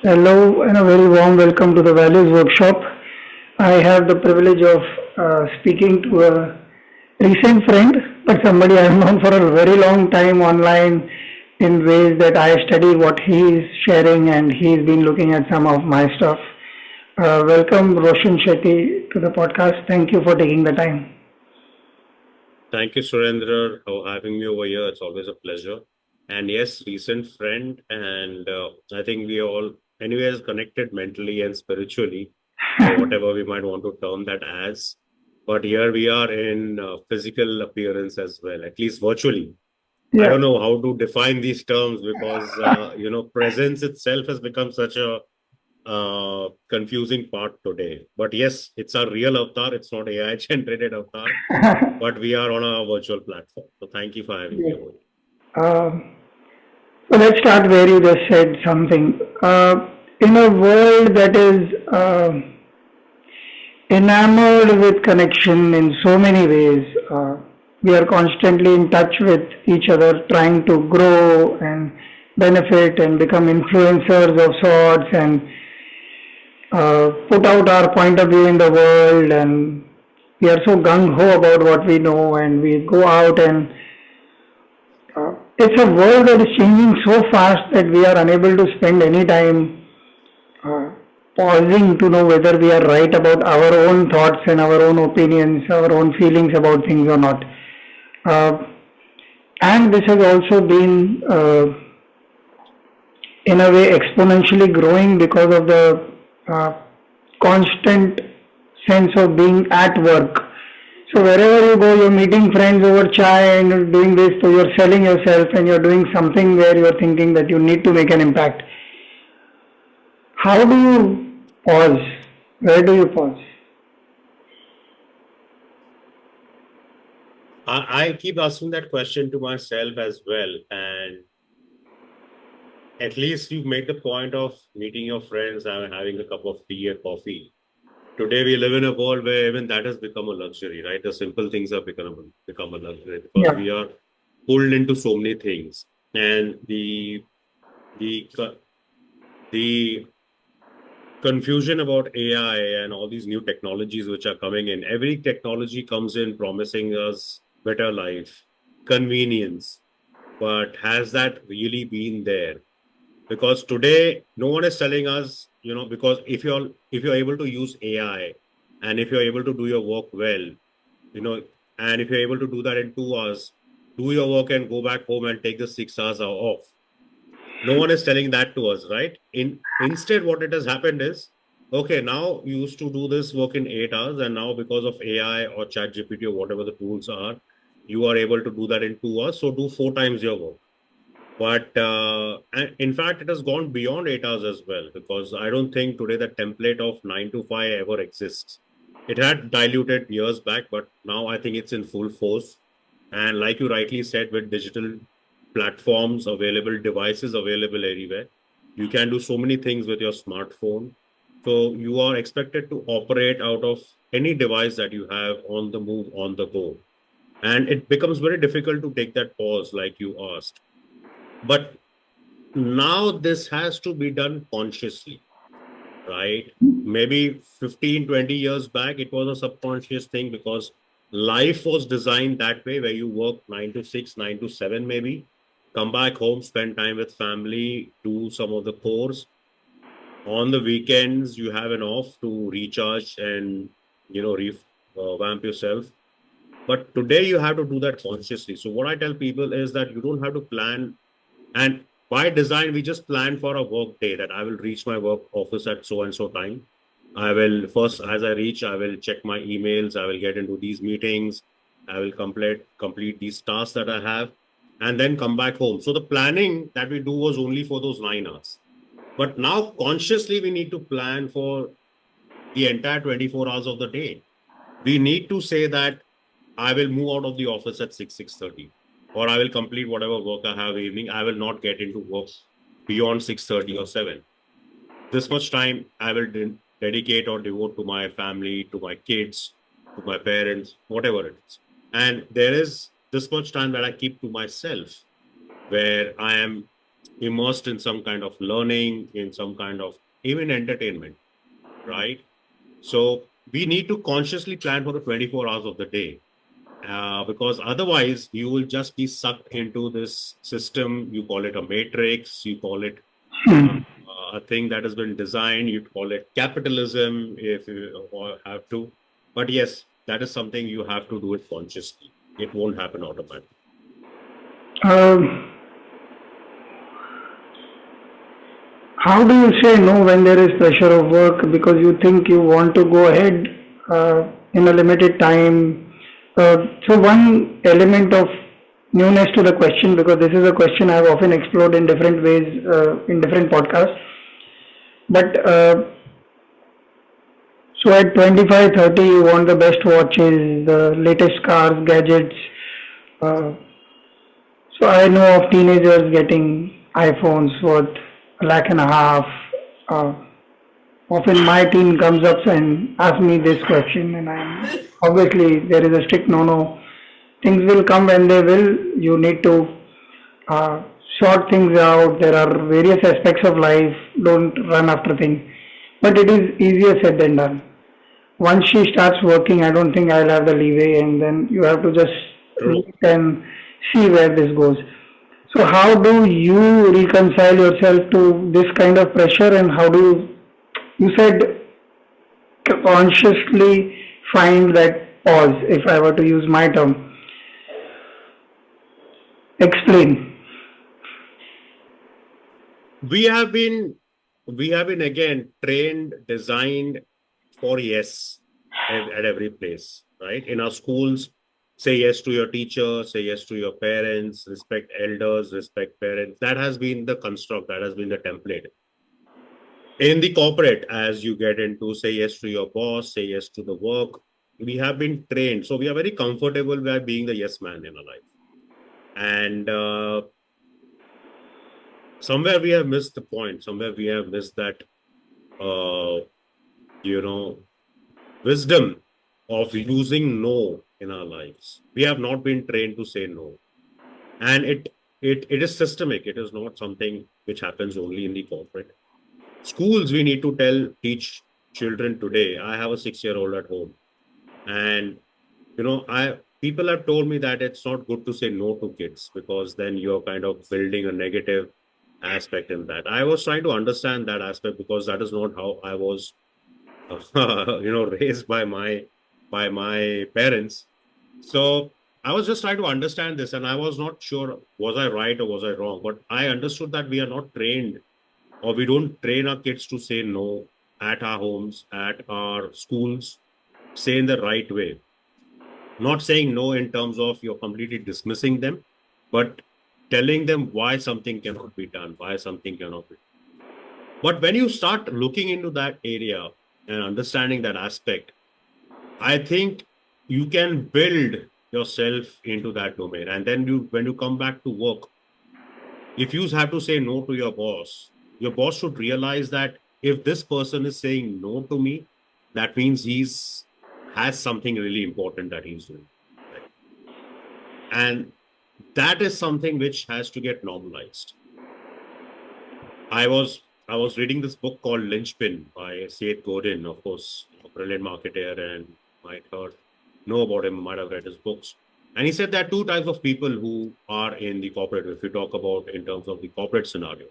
Hello and a very warm welcome to the Values Workshop. I have the privilege of speaking to a recent friend, but somebody I've known for a very long time online in ways that I study what he is sharing and he's been looking at some of my stuff. Welcome Roshan Shetty to the podcast. Thank you for taking the time. Thank you, Surendra, for having me over here. It's always a pleasure. And yes, recent friend, and I think we are all, anyways, connected mentally and spiritually, or whatever we might want to term that as. But here we are in physical appearance as well, at least virtually. I Yeah, don't know how to define these terms because, presence itself has become such a confusing part today. But yes, it's a real avatar. It's not AI generated avatar, but we are on a virtual platform. So thank you for having me yeah. over. So let's start where you just said something. In a world that is enamored with connection in so many ways. We are constantly in touch with each other, trying to grow and benefit and become influencers of sorts and put out our point of view in the world. And we are so gung ho about what we know, and we go out and it's a world that is changing so fast that we are unable to spend any time uh, pausing to know whether we are right about our own thoughts and our own opinions, our own feelings about things or not. Uh, and this has also been, in a way, exponentially growing because of the uh, constant sense of being at work. So wherever you go, you're meeting friends over chai and you're doing this, so you're selling yourself and you're doing something where you're thinking that you need to make an impact. How do you pause? Where do you pause? I keep asking that question to myself as well. And at least you make the point of meeting your friends and having a cup of tea or coffee. Today we live in a world where even that has become a luxury, right? The simple things have become a luxury because Yeah. we are pulled into so many things. And the confusion about AI and all these new technologies which are coming in. Every technology comes in promising us better life, convenience, but has that really been there? Because today no one is telling us, because if you're able to use AI and if you're able to do your work well, you know, and if you're able to do that in 2 hours, do your work and go back home and take the 6 hours off. No one is telling that to us, right? Instead, what it has happened is, okay, now you used to do this work in 8 hours, and now because of AI or Chat GPT or whatever the tools are, you are able to do that in 2 hours. So do four times your work. But and in fact, it has gone beyond 8 hours as well, because I don't think today the template of 9 to 5 ever exists. It had diluted years back, but now I think it's in full force. And like you rightly said, with digital platforms available, devices available everywhere, you can do so many things with your smartphone. So you are expected to operate out of any device that you have on the move, on the go. And it becomes very difficult to take that pause, like you asked. But now this has to be done consciously, right? Maybe 15, 20 years back, it was a subconscious thing because life was designed that way, where you work 9 to 6, 9 to 7, maybe, come back home, spend time with family, do some of the chores. On the weekends, you have an off to recharge and, revamp yourself. But today, you have to do that consciously. So, what I tell people is that you don't have to plan. And by design, we just plan for a work day that I will reach my work office at so and so time. I will first, as I reach, I will check my emails. I will get into these meetings. I will complete these tasks that I have, and then come back home. So the planning that we do was only for those 9 hours. But now consciously, we need to plan for the entire 24 hours of the day. We need to say that I will move out of the office at 6:30, or I will complete whatever work I have evening. I will not get into work beyond 6:30 or 7. This much time I will dedicate or devote to my family, to my kids, to my parents, whatever it is. And there is this much time that I keep to myself, where I am immersed in some kind of learning, in some kind of even entertainment, right? So we need to consciously plan for the 24 hours of the day, because otherwise you will just be sucked into this system. You call it a matrix, you call it uh, Hmm. a thing that has been designed, you call it capitalism if you have to. But yes, that is something you have to do it consciously. It won't happen automatically. Um, how do you say no when there is pressure of work because you think you want to go ahead in a limited time? So one element of newness to the question, because this is a question I've often explored in different ways in different podcasts. But so at 25, 30, you want the best watches, the latest cars, gadgets. Uh, so I know of teenagers getting iPhones worth a lakh and a half. Uh, Often my team comes up and asks me this question, and I'm obviously there is a strict no-no. Things will come when they will. You need to uh, sort things out. There are various aspects of life. Don't run after things. But it is easier said than done. Once she starts working, I don't think I'll have the leeway, and then you have to just True. wait and see where this goes. So, how do you reconcile yourself to this kind of pressure, and how do you said consciously find that pause, if I were to use my term? Explain. We have been we have been again trained, designed for yes at every place, right? In our schools, say yes to your teacher, say yes to your parents, respect elders, respect parents. That has been the construct, that has been the template. In the corporate, as you get into say yes to your boss, say yes to the work, we have been trained. So we are very comfortable by being the yes man in our life. And somewhere we have missed the point. Somewhere we have missed that, uh, you know, wisdom of using no in our lives. We have not been trained to say no. And it is systemic. It is not something which happens only in the corporate. Schools, we need to teach children today. I have a 6-year-old at home. And I people have told me that it's not good to say no to kids because then you're kind of building a negative aspect in that. I was trying to understand that aspect because that is not how I was raised by my parents. So I was just trying to understand this, and I was not sure was I right or was I wrong. But I understood that we are not trained, or we don't train our kids to say no at our homes, at our schools, say in the right way. Not saying no in terms of you're completely dismissing them, but telling them why something cannot be done, why something cannot be. But when you start looking into that area and understanding that aspect, I think you can build yourself into that domain. And then when you come back to work, if you have to say no to your boss should realize that if this person is saying no to me, that means he's has something really important that he's doing. Right? And that is something which has to get normalized. I was reading this book called Lynchpin by Seth Godin, of course, a brilliant marketer, and might know about him, might have read his books. And he said there are two types of people who are in the corporate, if you talk about in terms of the corporate scenario.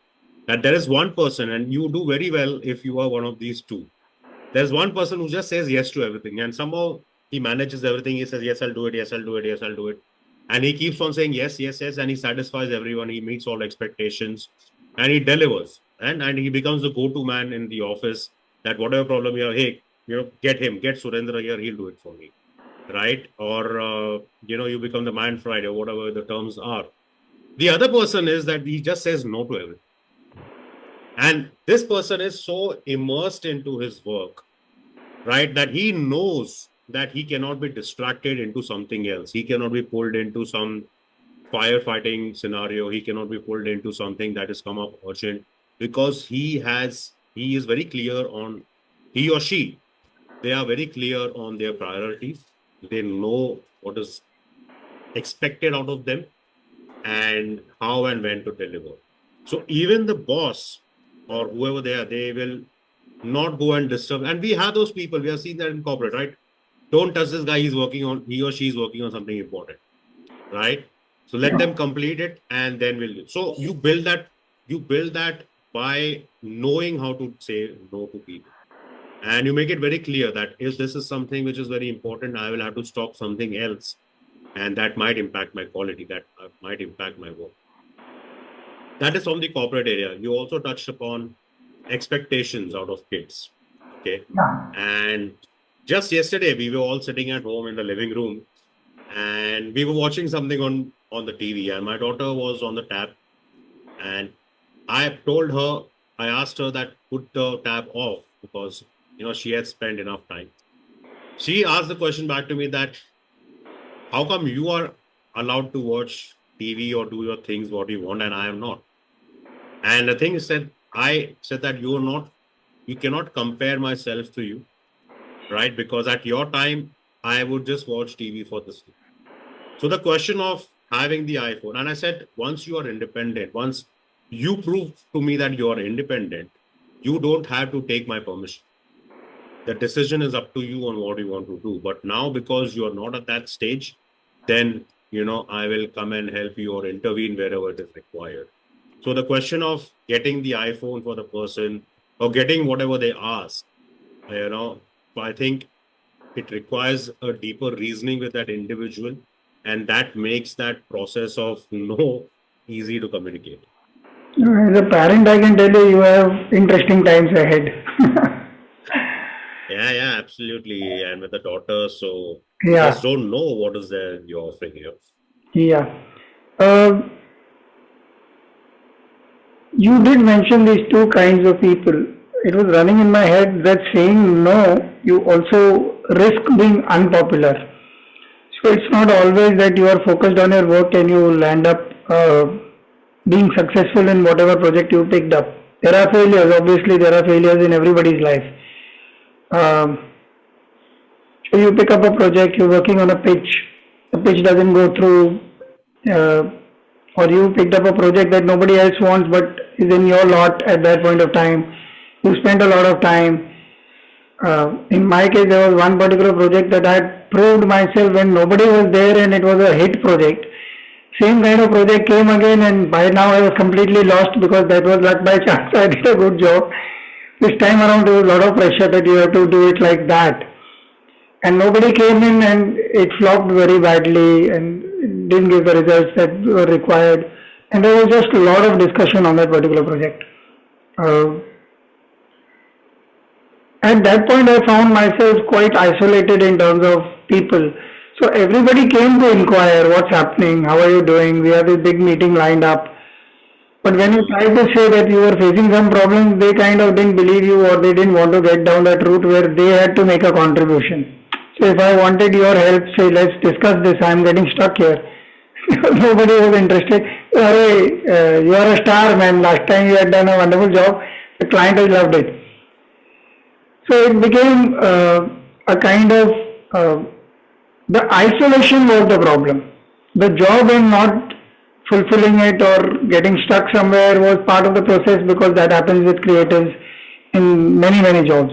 That there is one person, and you do very well if you are one of these two. There's one person who just says yes to everything, and somehow he manages everything. He says, yes, I'll do it, yes, I'll do it, yes, I'll do it. And he keeps on saying yes, yes, yes, and he satisfies everyone. He meets all expectations and he delivers. And he becomes the go-to man in the office that whatever problem you have, hey, get Surendra here, he'll do it for me. Right? Or you become the man Friday, whatever the terms are. The other person is that he just says no to everything. And this person is so immersed into his work, right? That he knows that he cannot be distracted into something else. He cannot be pulled into some firefighting scenario. He cannot be pulled into something that has come up urgent because he is very clear on he or she. They are very clear on their priorities. They know what is expected out of them and how and when to deliver. So even the boss or whoever they are, they will not go and disturb. And we have those people. We have seen that in corporate, right? Don't touch this guy. He or she is working on something important, right? So let them complete it, and then we'll. So you build that by knowing how to say no to people. And you make it very clear that if this is something which is very important, I will have to stop something else. And that might impact my quality, that might impact my work. That is from the corporate area. You also touched upon expectations out of kids. Okay. Yeah. And just yesterday, we were all sitting at home in the living room and we were watching something on the TV. And my daughter was on the tab. And I asked her that put the tab off because, she had spent enough time. She asked the question back to me that how come you are allowed to watch TV or do your things what you want and I am not? And the thing is that I said that you cannot compare myself to you, right? Because at your time, I would just watch TV for this. So the question of having the iPhone, and I said, once you are independent, once you prove to me that you are independent, you don't have to take my permission. The decision is up to you on what you want to do. But now, because you are not at that stage, then, I will come and help you or intervene wherever it is required. So the question of getting the iPhone for the person or getting whatever they ask, I think it requires a deeper reasoning with that individual, and that makes that process of no easy to communicate. As a parent, I can tell you, you have interesting times ahead. Yeah, absolutely. And with the daughter, so you just Yeah, don't know what is there you're offering here. yeah. Uh, you did mention these two kinds of people. It was running in my head that saying no, you also risk being unpopular. So it's not always that you are focused on your work and you will end up being successful in whatever project you picked up. There are failures, obviously, there are failures in everybody's life. Um, so you pick up a project, you're working on a pitch, the pitch doesn't go through, uh, or you picked up a project that nobody else wants but is in your lot at that point of time. You spent a lot of time. In my case, there was one particular project that I had proved myself when nobody was there and it was a hit project. Same kind of project came again and by now I was completely lost because that was luck by chance. I did a good job. This time around there was a lot of pressure that you have to do it like that. And nobody came in and it flopped very badly and didn't give the results that were required. And there was just a lot of discussion on that particular project. Uh, at that point, I found myself quite isolated in terms of people. So everybody came to inquire what's happening, how are you doing? We have this big meeting lined up. But when you tried to say that you were facing some problems, they kind of didn't believe you or they didn't want to get down that route where they had to make a contribution. So if I wanted your help, say, let's discuss this, I'm getting stuck here. Nobody was interested. You are a star, man. Last time you had done a wonderful job. The client has loved it. So it became a kind of the isolation was the problem. The job and not fulfilling it or getting stuck somewhere was part of the process because that happens with creatives in many jobs.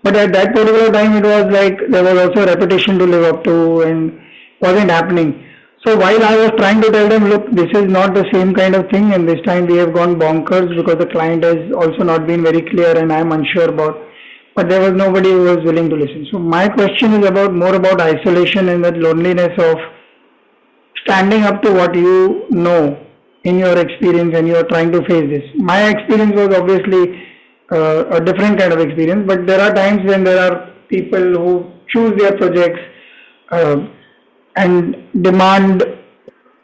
But at that particular time, it was like there was also a repetition to live up to and wasn't happening. So while I was trying to tell them, look, this is not the same kind of thing, and this time we have gone bonkers because the client has also not been very clear, and I am unsure about. But there was nobody who was willing to listen. So my question is about more about isolation and that loneliness of standing up to what you know in your experience, and you are trying to face this. My experience was obviously a different kind of experience, but there are times when there are people who choose their projects uh, and demand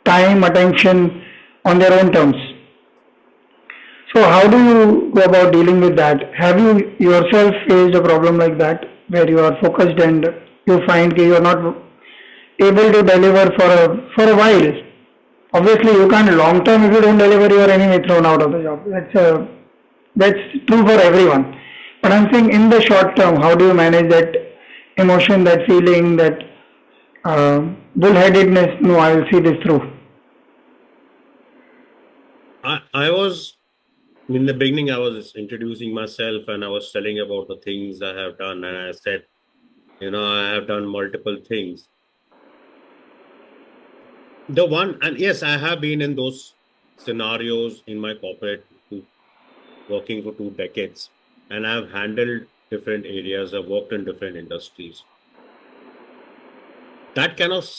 time, attention on their own terms. So how do you go about dealing with that? Have you yourself faced a problem like that where you are focused and you find that you are not able to deliver for a while? Obviously, you can't long term if you don't deliver, you are anyway thrown out of the job. That's true for everyone. But I'm saying in the short term, how do you manage that emotion, that feeling, that bullheadedness? No, I will see this through. I was in the beginning, I was introducing myself and I was telling about the things I have done. And I said, I have done multiple things. And yes, I have been in those scenarios in my corporate working for 2 decades, and I've handled different areas. I've worked in different industries. That kind of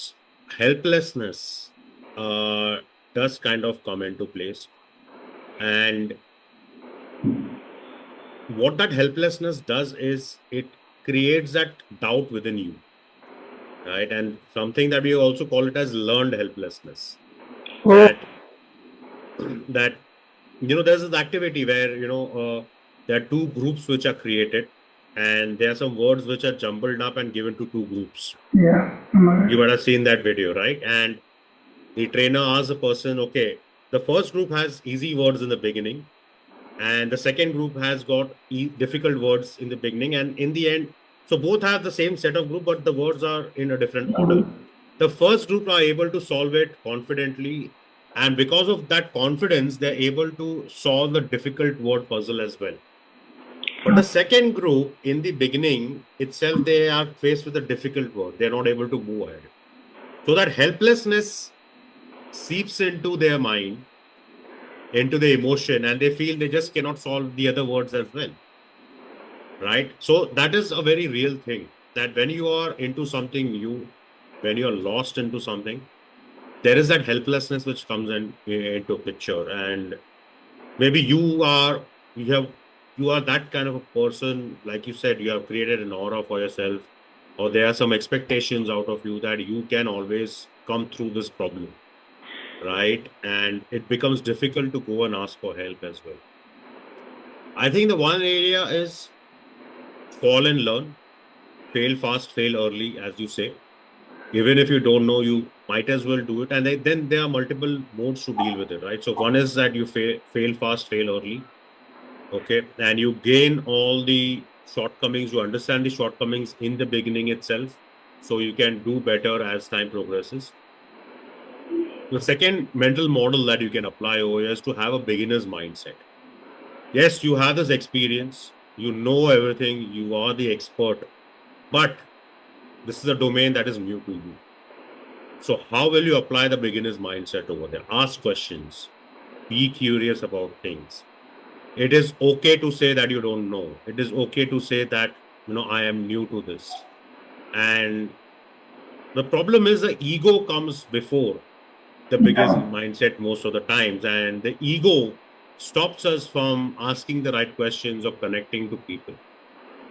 helplessness uh, does kind of come into place. And what that helplessness does is it creates that doubt within you, right? And something that we also call it as learned helplessness. Oh, That that there's this activity where there are two groups which are created, and there are some words which are jumbled up and given to two groups. yeah. You might have seen that video, right? And the trainer asks the person, okay, the first group has easy words in the beginning, and the second group has got difficult words in the beginning, and in the end, so both have the same set of group, but the words are in a different order. The first group are able to solve it confidently, and because of that confidence, they're able to solve the difficult word puzzle as well. But the second group, in the beginning itself, they are faced with a difficult word. They're not able to move ahead. So that helplessness seeps into their mind, into the emotion, and they feel they just cannot solve the other words as well. Right? So that is a very real thing, that when you are into something new, when you're lost into something, there is that helplessness which comes into picture. And maybe you are that kind of a person, like you said, you have created an aura for yourself, or there are some expectations out of you that you can always come through this problem, right? And it becomes difficult to go and ask for help as well. I think the one area is fall and learn, fail fast, fail early, as you say. Even if you don't know, you might as well do it. And then there are multiple modes to deal with it, right? So one is that you fail fast, fail early. Okay. And you gain all the shortcomings, you understand the shortcomings in the beginning itself, so you can do better as time progresses. The second mental model that you can apply over here is to have a beginner's mindset. Yes, you have this experience, you know everything, you are the expert, but this is a domain that is new to you. So how will you apply the beginner's mindset over there? Ask questions, be curious about things. It is okay to say that you don't know. It is okay to say that, I am new to this. And the problem is the ego comes before the biggest Yeah. mindset most of the times. And the ego stops us from asking the right questions or connecting to people.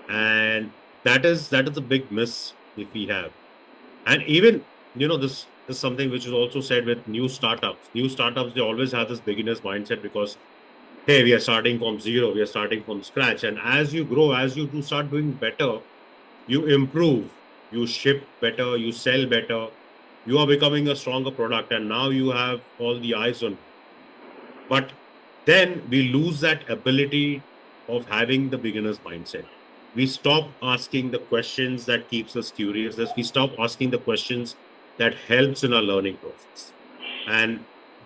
And that is a big miss if we have. And even, this is something which is also said with new startups. New startups, they always have this beginner's mindset because, hey, we are starting from zero, we are starting from scratch. And as you grow, as you do start doing better, you improve, you ship better, you sell better, you are becoming a stronger product, and now you have all the eyes on you. But then we lose that ability of having the beginner's mindset. We stop asking the questions that keeps us curious. We stop asking the questions that helps in our learning process. And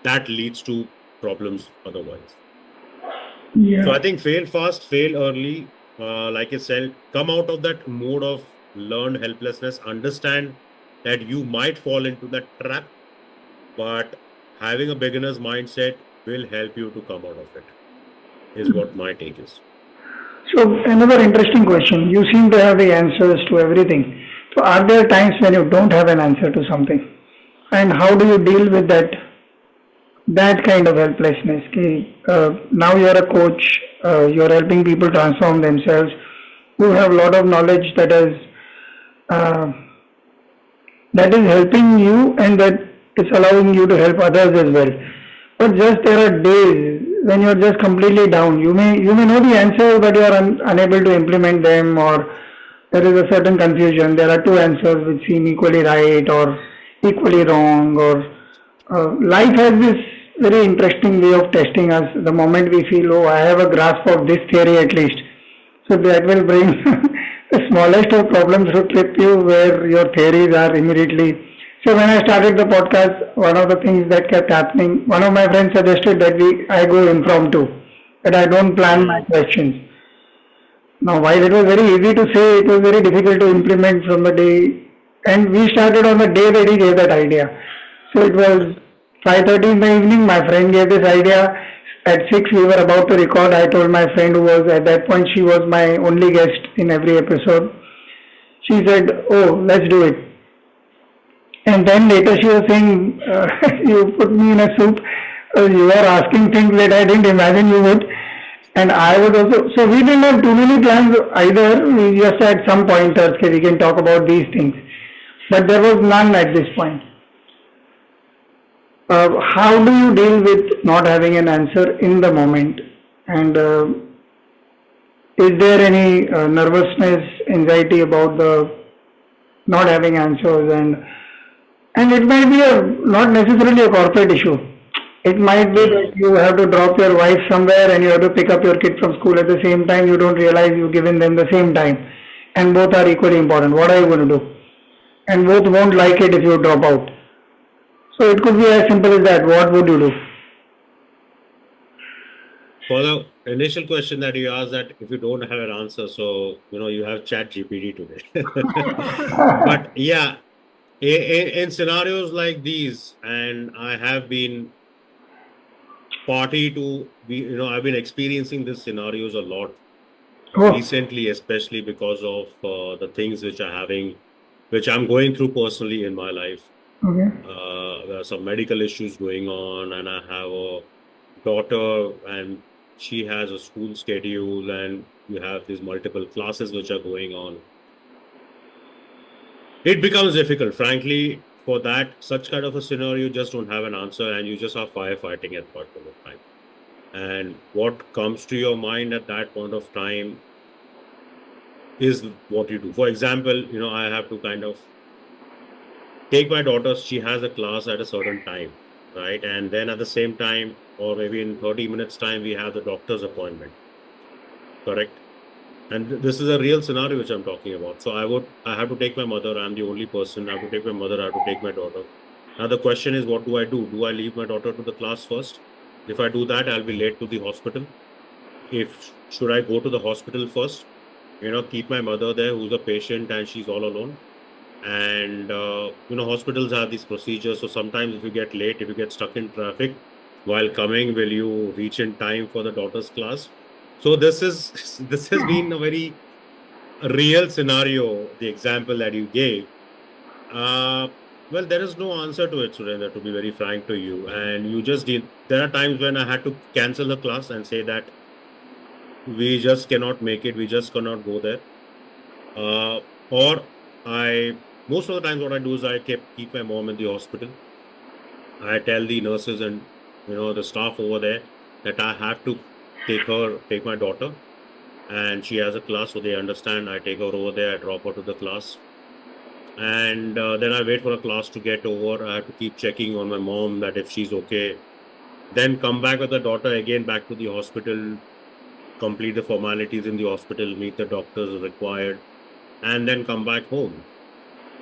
that leads to problems otherwise. So I Yeah. think fail fast, fail early. Like I said, come out of that mode of learned helplessness. Understand that you might fall into that trap, but having a beginner's mindset will help you to come out of it, is what my take is. So another interesting question. You seem to have the answers to everything. So are there times when you don't have an answer to something? And how do you deal with that kind of helplessness? Now you're a coach, you're helping people transform themselves. You have a lot of knowledge uh, that is helping you and that is allowing you to help others as well. But just there are days when you're just completely down. You may know the answers, but you are unable to implement them, or there is a certain confusion. There are two answers which seem equally right or equally wrong, or life has this very interesting way of testing us. The moment we feel, oh, I have a grasp of this theory at least, so that will bring the smallest of problems to trip you where your theories are immediately So when I started the podcast, one of the things that kept happening, one of my friends suggested that I go impromptu, that I don't plan my Hmm. questions. Now, while it was very easy to say, it was very difficult to implement from the day, and we started on the day that he gave that idea. So it was 5:30 in the evening. My friend gave this idea. At 6, we were about to record. I told my friend, who was at that point, she was my only guest in every episode. She said, "Oh, let's do it." And then later she was saying, "You put me in a soup. You are asking things that I didn't imagine you would." And I would also, so we didn't have too many plans either. We just had some pointers, okay, we can talk about these things. But there was none at this point. How do you deal with not having an answer in the moment? And is there any nervousness, anxiety about the not having answers? And it might be not necessarily a corporate issue. It might be that Hmm. you have to drop your wife somewhere and you have to pick up your kid from school at the same time. You don't realize you've given them the same time. And both are equally important. What are you going to do? And both won't like it if you drop out. So it could be as simple as that. What would you do? For the initial question that you asked, that if you don't have an answer, so you have Chat GPT today. But yeah, in scenarios like these, and I have been party to be, I've been experiencing these scenarios a lot Oh, recently, especially because of the things which I'm going through personally in my life. okay. There are some medical issues going on, and I have a daughter, and she has a school schedule, and you have these multiple classes which are going on. It becomes difficult, frankly, for that such kind of a scenario. You just don't have an answer, and you just are firefighting at that point of time. And what comes to your mind at that point of time is what you do. For example, I have to kind of take my daughter. She has a class at a certain time, right? And then at the same time, or maybe in 30 minutes time, we have the doctor's appointment, correct? And this is a real scenario which I'm talking about. So I have to take my mother. I'm the only person. I have to take my mother. I have to take my daughter. Now the question is, what do I do? Do I leave my daughter to the class first? If I do that, I'll be late to the hospital. If should I go to the hospital first? Keep my mother there, who's a patient, and she's all alone. And hospitals have these procedures. So sometimes if you get late, if you get stuck in traffic while coming, will you reach in time for the daughter's class? So this is this has been a very real scenario, the example that you gave. uh well, there is no answer to it, Surendra, to be very frank to you. And you just deal. There are times when I had to cancel the class and say that we just cannot make it, we just cannot go there. uh or I Most of the times what I do is I keep my mom in the hospital. I tell the nurses and the staff over there that I have to take my daughter, and she has a class, so they understand. I take her over there, I drop her to the class, and then I wait for a class to get over. I have to keep checking on my mom that if she's okay. Then come back with the daughter again back to the hospital, complete the formalities in the hospital, meet the doctors required, and then come back home.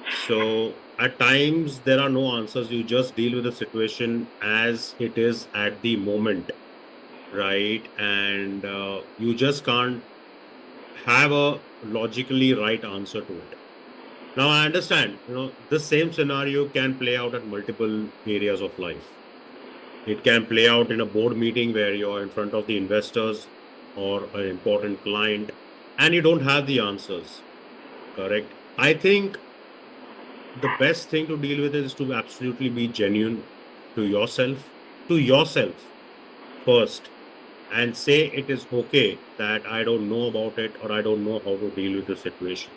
So at times there are no answers. You just deal with the situation as it is at the moment, right? And you just can't have a logically right answer to it. Now I understand, the same scenario can play out at multiple areas of life. It can play out in a board meeting where you're in front of the investors or an important client and you don't have the answers, correct? I think the best thing to deal with is to absolutely be genuine to yourself first, and say it is okay that I don't know about it or I don't know how to deal with the situation.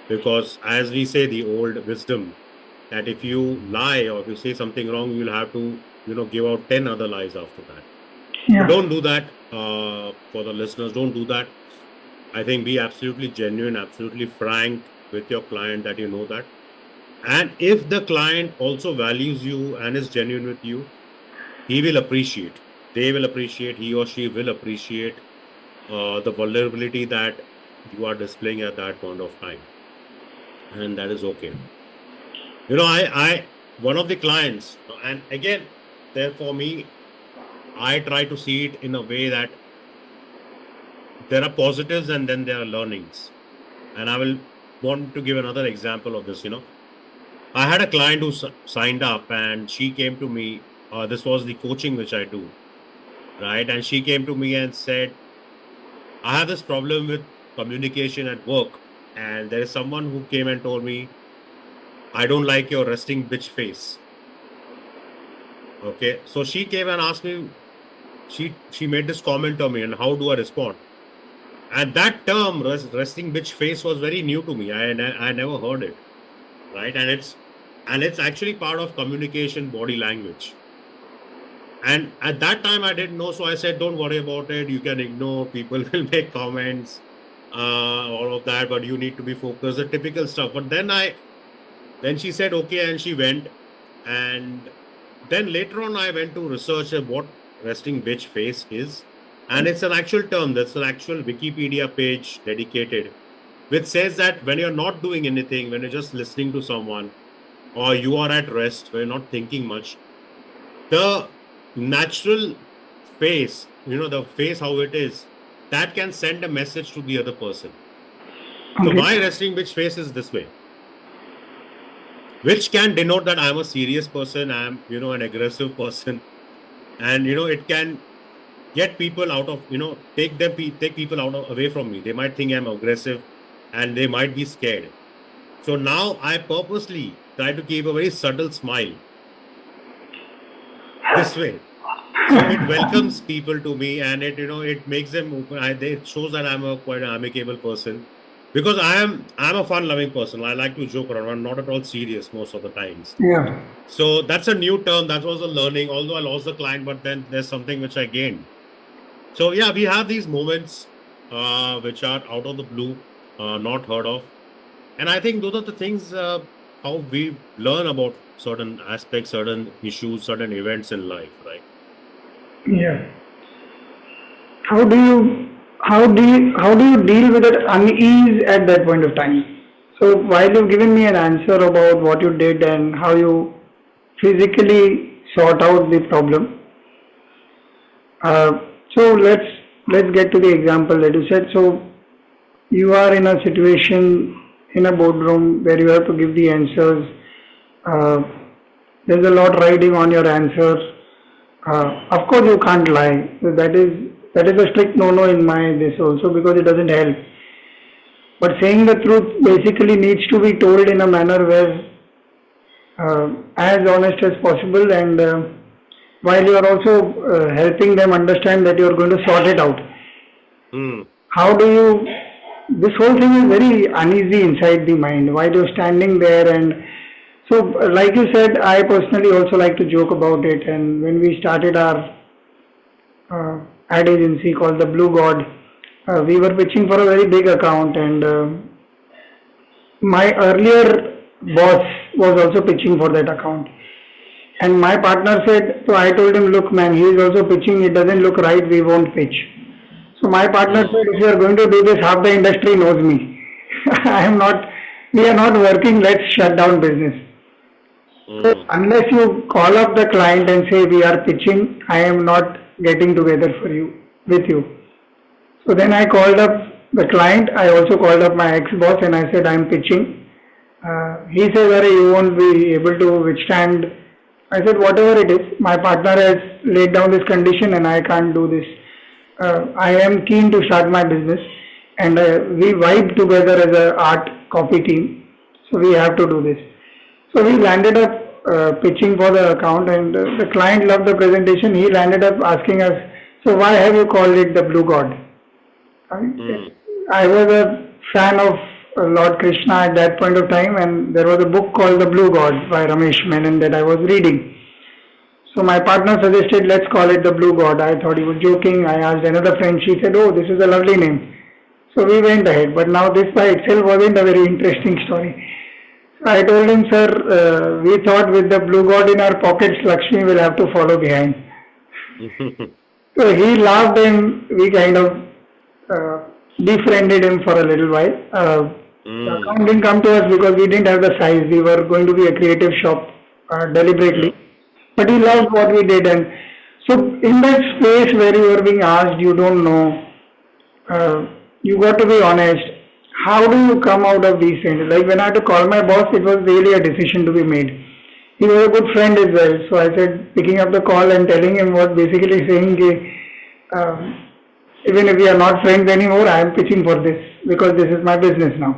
Because as we say, the old wisdom that if you lie or if you say something wrong, you'll have to, give out 10 other lies after that. So Yeah. don't do that. For the listeners, don't do that. I think be absolutely genuine, absolutely frank with your client, that you know that. And if the client also values you and is genuine with you, he will appreciate. They will appreciate, he or she will appreciate the vulnerability that you are displaying at that point of time. And that is okay. One of the clients, and again, there for me, I try to see it in a way that there are positives and then there are learnings. And I will want to give another example of this. I had a client who signed up and she came to me. This was the coaching which I do, right? And she came to me and said, I have this problem with communication at work. And there is someone who came and told me, I don't like your resting bitch face. Okay. So she came and asked me, she made this comment to me, and how do I respond? And that term, resting bitch face, was very new to me. I never heard it, right? And it's actually part of communication, body language. And at that time, I didn't know, so I said, "Don't worry about it. You can ignore. People will make comments, all of that, but you need to be focused." The typical stuff. But then she said, "Okay," and she went. And then later on, I went to research what resting bitch face is. And it's an actual term. That's an actual Wikipedia page dedicated, which says that when you're not doing anything, when you're just listening to someone, or you are at rest, when you're not thinking much, the natural face, the face how it is, that can send a message to the other person. So my resting bitch face is this way, which can denote that I'm a serious person, I'm, an aggressive person. And, it can get people out of, take people away from me. They might think I'm aggressive and they might be scared. So now I purposely try to keep a very subtle smile this way. So it welcomes people to me, and it makes them open. It shows that I'm quite an amicable person, because I'm a fun-loving person. I like to joke around. I'm not at all serious most of the times. Yeah. So that's a new term. That was a learning. Although I lost the client, but then there's something which I gained. So yeah, we have these moments which are out of the blue, not heard of, and I think those are the things how we learn about certain aspects, certain issues, certain events in life, right? Yeah. How do you deal with that unease at that point of time? So while you've given me an answer about what you did and how you physically sort out the problem, so let's get to the example that you said. So you are in a situation in a boardroom where you have to give the answers. Uh, there's a lot riding on your answer. Of course, you can't lie. So that is a strict no-no in my this also, because it doesn't help. But saying the truth basically needs to be told in a manner where as honest as possible, and while you are also helping them understand that you are going to sort it out. Hmm. How do you? This whole thing is very uneasy inside the mind while you're standing there, and so like you said, I personally also like to joke about it. And when we started our ad agency called the Blue God, we were pitching for a very big account, and my earlier boss was also pitching for that account. And my partner said, so I told him, look man, he is also pitching, it doesn't look right, we won't pitch. So my partner said, if you are going to do this, half the industry knows me. I am not, we are not working, let's shut down business. So unless you call up the client and say we are pitching, I am not getting together with you. So then I called up the client, I also called up my ex-boss and I said I am pitching. He said, "Arey, you won't be able to withstand." I said, whatever it is, my partner has laid down this condition and I can't do this. I am keen to start my business, and we vibe together as a art copy team. So we have to do this. So we landed up pitching for the account, and the client loved the presentation. He landed up asking us, so why have you called it the Blue God? I was a fan of Lord Krishna at that point of time, and there was a book called The Blue God by Ramesh Menon that I was reading. So my partner suggested, let's call it the Blue God. I thought he was joking. I asked another friend. She said, oh, this is a lovely name. So we went ahead. But now this by itself wasn't a very interesting story. So I told him, sir, we thought with the Blue God in our pockets, Lakshmi will have to follow behind. So he laughed, and we kind of befriended him for a little while. The Mm. account didn't come to us because we didn't have the size. We were going to be a creative shop Yeah. deliberately. But he Yeah. loved what we did. And so, in that space where you are being asked, you don't know, you got to be honest. How do you come out of these things? Like when I had to call my boss, it was really a decision to be made. He was a good friend as well. So I said, picking up the call and telling him was basically saying, even if we are not friends anymore, I am pitching for this because this is my business now.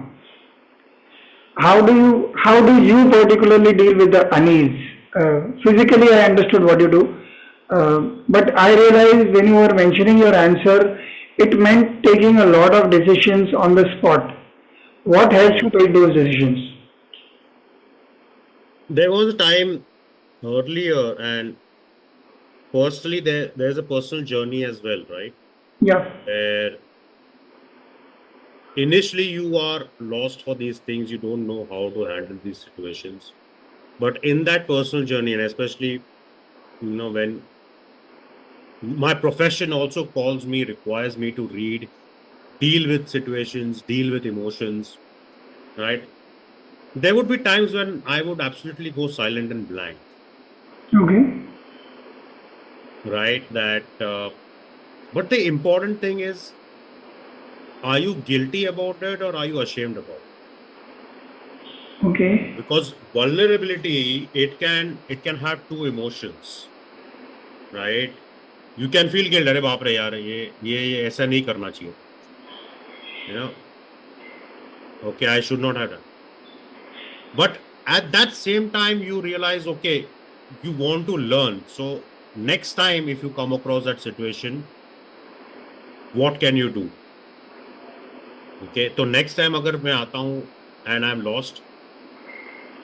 How do you particularly deal with the unease? Physically, I understood what you do, but I realized when you were mentioning your answer, it meant taking a lot of decisions on the spot. What helps Mm. you take those decisions? There was a time earlier, and personally, there's a personal journey as well, right? Yeah. Where initially you are lost for these things, you don't know how to handle these situations. But in that personal journey, and especially, when my profession also calls me, requires me to read, deal with situations, deal with emotions, right? There would be times when I would absolutely go silent and blank, Okay. right? But the important thing is, are you guilty about it or are you ashamed about it? Okay. Because vulnerability, it can have two emotions, right? You can feel guilt, अरे बाप रे यार, ये ऐसा नहीं करना चाहिए, you know, okay, I should not have done. But at that same time, you realize, okay, you want to learn. So next time, if you come across that situation, what can you do? Okay, so next time, अगर मैं आता हूँ and I'm lost,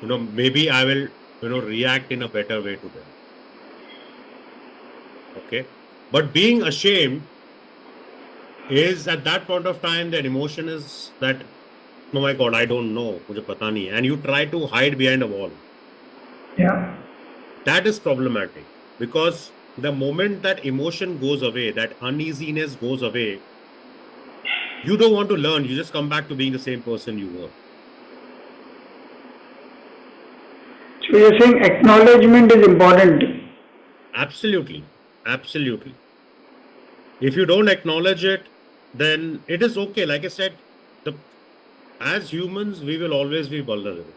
maybe I will, react in a better way to them. Okay, but being ashamed is at that point of time, that emotion is that, oh my God, I don't know, मुझे पता नहीं, and you try to hide behind a wall. Yeah. That is problematic because the moment that emotion goes away, that uneasiness goes away, you don't want to learn. You just come back to being the same person you were. So you're saying acknowledgement is important. Absolutely. Absolutely. If you don't acknowledge it, then it is okay. Like I said, as humans, we will always be vulnerable.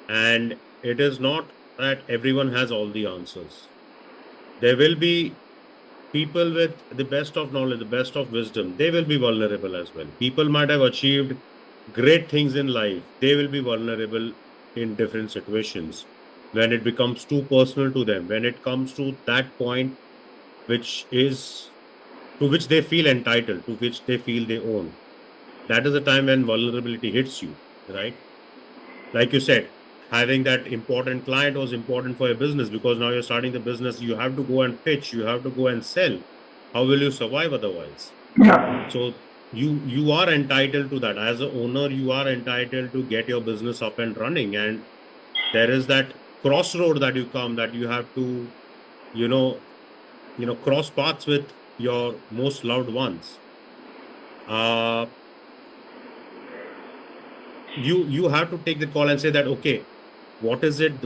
And it is not that everyone has all the answers. There will be people with the best of knowledge, the best of wisdom. They will be vulnerable as well. People might have achieved great things in life. They will be vulnerable in different situations when it becomes too personal to them, when it comes to that point which is to which they feel entitled, to which they feel they own. That is the time when vulnerability hits you, right? Like you said, having that important client was important for your business because now you're starting the business. You have to go and pitch, you have to go and sell. How will you survive otherwise? Yeah. So you are entitled to that. As a owner, you are entitled to get your business up and running. And there is that crossroad that you come, that you have to, you know, cross paths with your most loved ones. Uh, you have to take the call and say that, okay, what is it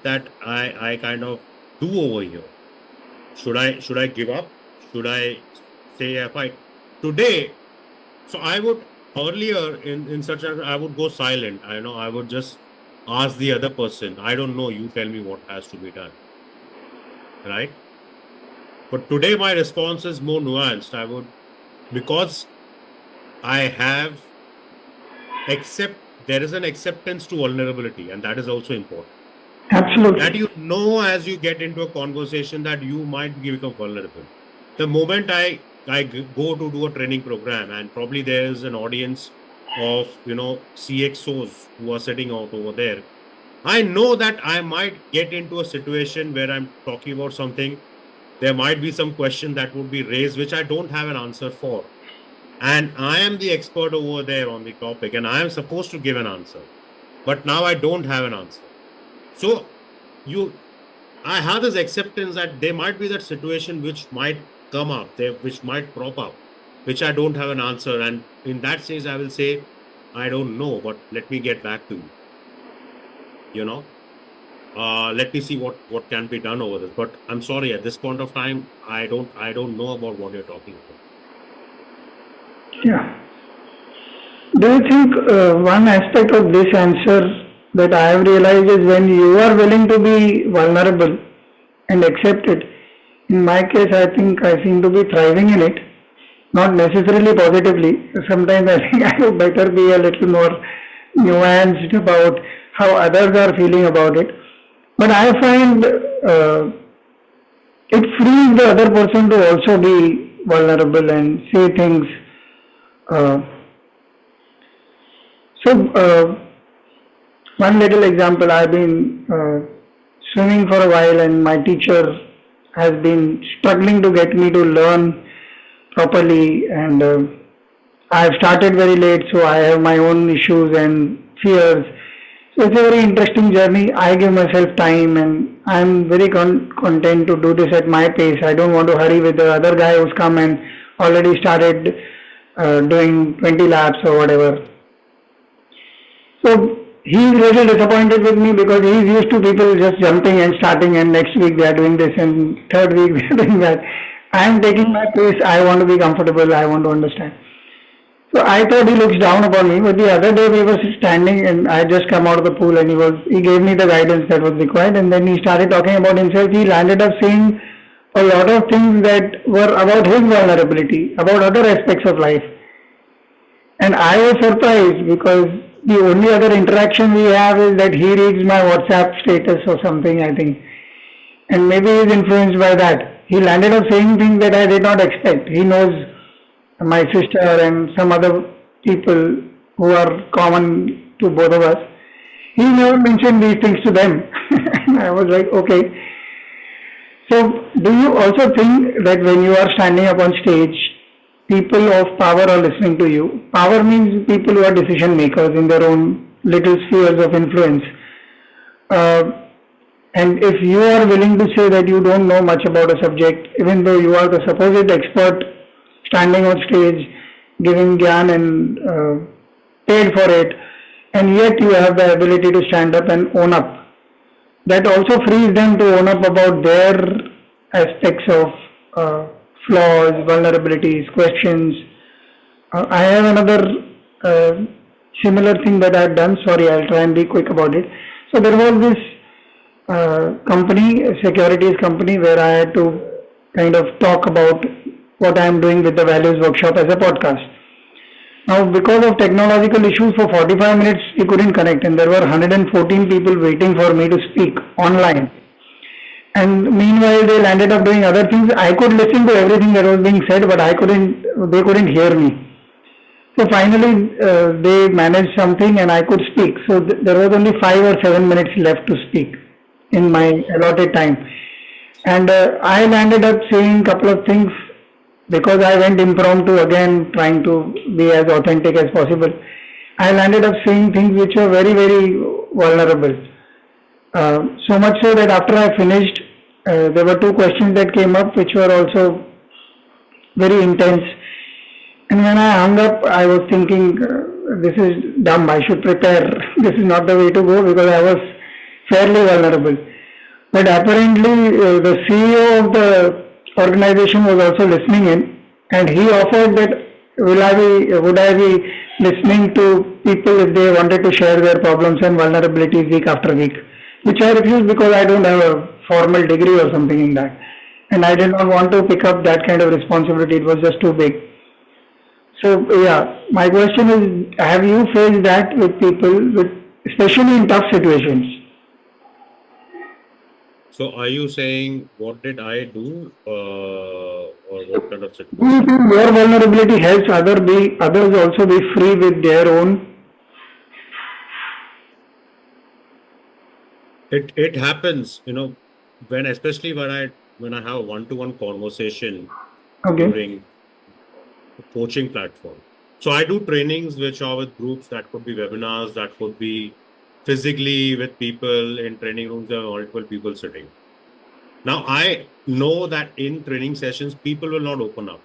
that I kind of do over here? Should I give up? Should I say a fight today? So I would, earlier in such a, I would go silent. I would just ask the other person, I don't know, you tell me what has to be done, right? But today my response is more nuanced. I would, because I have there is an acceptance to vulnerability, and that is also important. That Absolutely. as you get into a conversation that you might become vulnerable. The moment I go to do a training program, and probably there is an audience of CXOs who are sitting out over there, I know that I might get into a situation where I'm talking about something. There might be some question that would be raised which I don't have an answer for, and I am the expert over there on the topic, and I am supposed to give an answer, but now I don't have an answer. So you I have this acceptance that there might be that situation which might come up, there which might prop up, which I don't have an answer. And in that case, I will say, I don't know, but let me get back to you. You know, let me see what can be done over this. But I'm sorry, at this point of time, I don't know about what you're talking about. Yeah. Do you think one aspect of this answer that I have realized is when you are willing to be vulnerable and accept it? In my case, I think I seem to be thriving in it, not necessarily positively. Sometimes I think I would better be a little more nuanced about how others are feeling about it. But I find it frees the other person to also be vulnerable and say things. Uh, so, one little example, I've been swimming for a while, and my teacher has been struggling to get me to learn properly, and I've started very late, so I have my own issues and fears. So it's a very interesting journey. I give myself time, and I'm very content to do this at my pace. I don't want to hurry with the other guy who's come and already started doing 20 laps or whatever. So he's little disappointed with me because he's used to people just jumping and starting, and next week they are doing this and third week they are doing that. I am taking my pace. I want to be comfortable. I want to understand. So I thought he looks down upon me, but the other day we were standing and I had just come out of the pool, and he gave me the guidance that was required, and then he started talking about himself. He landed up saying a lot of things that were about his vulnerability, about other aspects of life. And I was surprised because the only other interaction we have is that he reads my WhatsApp status or something, I think. And maybe he's influenced by that. He landed up saying things that I did not expect. He knows my sister and some other people who are common to both of us. He never mentioned these things to them. And I was like, okay. So, do you also think that when you are standing up on stage, people of power are listening to you? Power means people who are decision makers in their own little spheres of influence. Uh, and if you are willing to say that you don't know much about a subject, even though you are the supposed expert standing on stage, giving gyan and paid for it, and yet you have the ability to stand up and own up. That also frees them to own up about their aspects of uh, flaws, vulnerabilities, questions. I have another uh, similar thing that I've done. Sorry, I'll try and be quick about it. So there was this company, a securities company, where I had to kind of talk about what I am doing with the values workshop as a podcast. Now, because of technological issues, for 45 minutes we couldn't connect, and there were 114 people waiting for me to speak online. And meanwhile, they landed up doing other things. I could listen to everything that was being said, but I couldn't. They couldn't hear me. So finally, they managed something, and I could speak. So there was only 5 or 7 minutes left to speak in my allotted time, and I landed up saying a couple of things because I went impromptu again, trying to be as authentic as possible. I landed up saying things which were very, very vulnerable. So much so that after I finished, there were two questions that came up which were also very intense. And when I hung up, I was thinking, this is dumb, I should prepare. This is not the way to go because I was fairly vulnerable. But apparently, the CEO of the organization was also listening in, and he offered that would I be listening to people if they wanted to share their problems and vulnerabilities week after week, which I refused because I don't have a formal degree or something in that, and I did not want to pick up that kind of responsibility. It was just too big. So yeah, my question is: have you faced that with people, with especially in tough situations? So are you saying what did I do, or what kind of Do you situation? think your vulnerability helps others also be free with their own? It happens, when especially when I have a one-to-one conversation Okay. during a coaching platform. So I do trainings which are with groups, that could be webinars, that could be physically with people in training rooms, there are multiple people sitting. Now I know that in training sessions, people will not open up.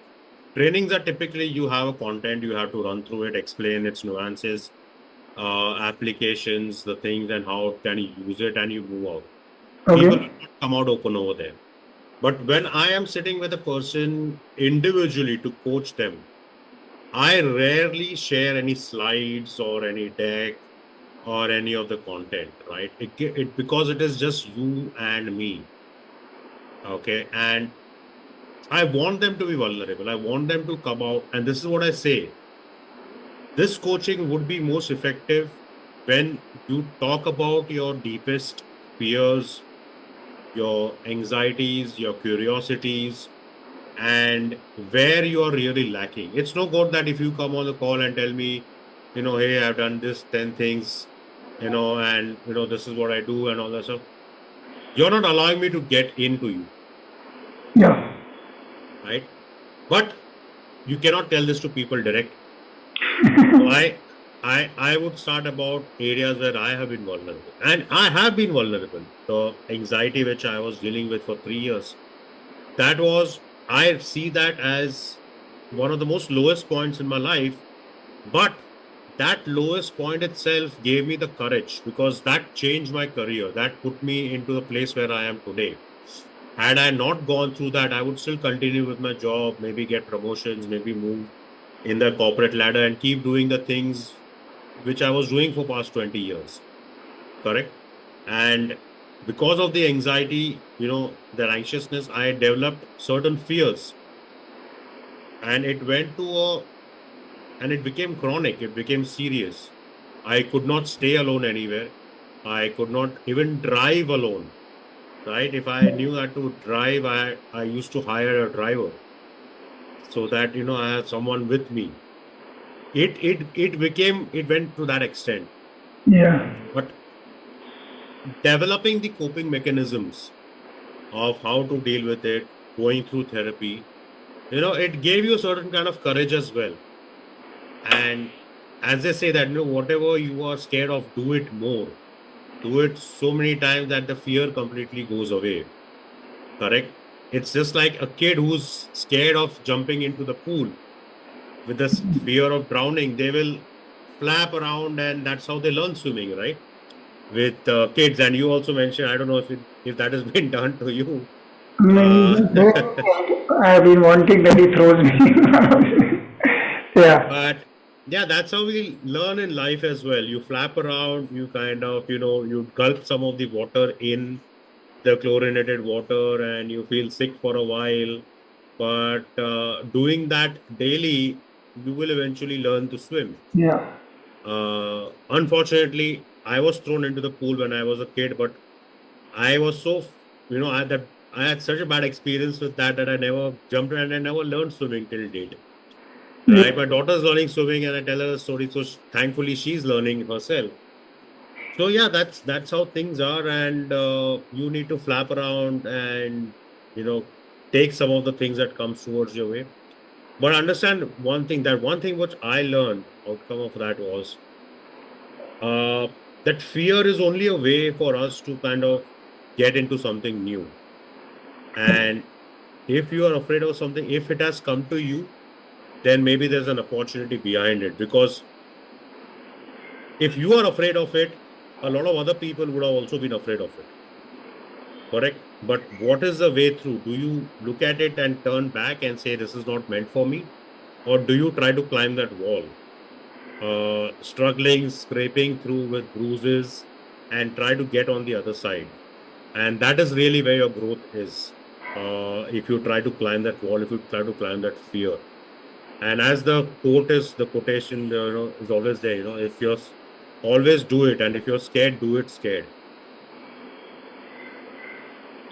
Trainings are typically you have a content, you have to run through it, explain its nuances, applications, the things, and how can you use it, and you move out. People will Okay. not come out open over there. But when I am sitting with a person individually to coach them, I rarely share any slides or any deck or any of the content, right? It because it is just you and me. Okay. And I want them to be vulnerable. I want them to come out. And this is what I say. This coaching would be most effective when you talk about your deepest fears, your anxieties, your curiosities, and where you are really lacking. It's no good that if you come on the call and tell me, hey, I've done this 10 things, and, this is what I do and all that stuff. You're not allowing me to get into you, Yeah. right? But you cannot tell this to people direct. So I would start about areas where I have been vulnerable. And I have been vulnerable. The anxiety which I was dealing with for 3 years, I see that as one of the most lowest points in my life. But that lowest point itself gave me the courage because that changed my career. That put me into the place where I am today. Had I not gone through that, I would still continue with my job, maybe get promotions, maybe move in the corporate ladder and keep doing the things which I was doing for past 20 years. Correct. And because of the anxiety, the anxiousness, I developed certain fears, and it became chronic. It became serious. I could not stay alone anywhere. I could not even drive alone. Right. If I knew that to drive, I used to hire a driver so that, I have someone with me. It went to that extent. Yeah. But developing the coping mechanisms of how to deal with it, going through therapy, it gave you a certain kind of courage as well. And as they say that, whatever you are scared of, do it more. Do it so many times that the fear completely goes away. Correct? It's just like a kid who's scared of jumping into the pool with this fear of drowning. They will flap around, and that's how they learn swimming, right? With kids. And you also mentioned, I don't know if that has been done to you. I mean, Uh, just don't, I've been wanting that he throws me. Yeah. but yeah, that's how we learn in life as well. You flap around, you kind of, you gulp some of the water in the chlorinated water, and you feel sick for a while. But doing that daily, you will eventually learn to swim. Yeah. Unfortunately, I was thrown into the pool when I was a kid, but I was so, I had such a bad experience with that I never jumped and I never learned swimming till date. Right, Yeah. my daughter's learning swimming, and I tell her a story, so thankfully she's learning herself. So yeah, that's how things are, and you need to flap around and you know take some of the things that comes towards your way. But understand one thing which I learned outcome of that was uh, that fear is only a way for us to kind of get into something new. And if you are afraid of something, if it has come to you, then maybe there's an opportunity behind it. Because if you are afraid of it, a lot of other people would have also been afraid of it. Correct. But what is the way through? Do you look at it and turn back and say, this is not meant for me? Or do you try to climb that wall? Struggling, scraping through with bruises, and try to get on the other side. And that is really where your growth is. If you try to climb that wall, if you try to climb that fear. And as the quotation, is always there, if you're always do it. And if you're scared, do it scared.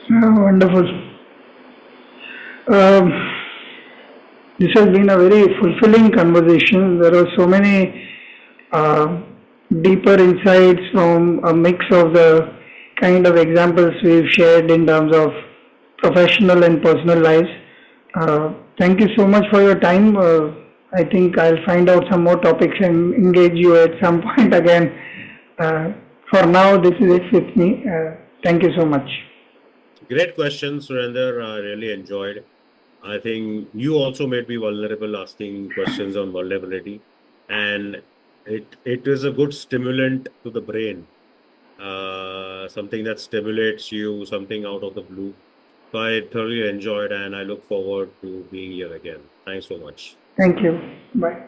Oh, wonderful. Um, this has been a very fulfilling conversation. There are so many uh, deeper insights from a mix of the kind of examples we've shared in terms of professional and personal lives. Thank you so much for your time. I think I'll find out some more topics and engage you at some point again. Uh, for now, this is it with me. Thank you so much. Great question, Surender. I really enjoyed. I think you also made me vulnerable asking questions on vulnerability, and it is a good stimulant to the brain, something that stimulates you, something out of the blue. So I thoroughly enjoyed, and I look forward to being here again. Thanks so much. Thank you. Bye.